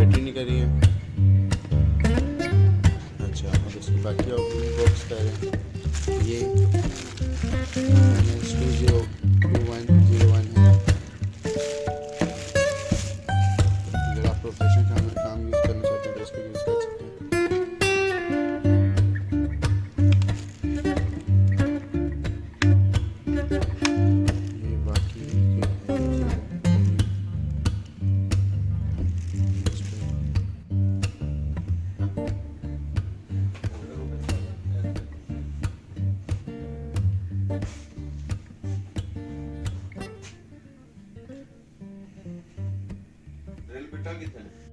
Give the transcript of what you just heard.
Battery नहीं करी है। अच्छा, अब इसके बाकी ऑपरेटिंग बॉक्स कह रहे हैं ये -202101 है। अगर आप प्रोफेशनल काम यूज़ करना चाहते हैं तो इसको यूज़ कर सकते हैं। ये बाकी रेल पिटा कितने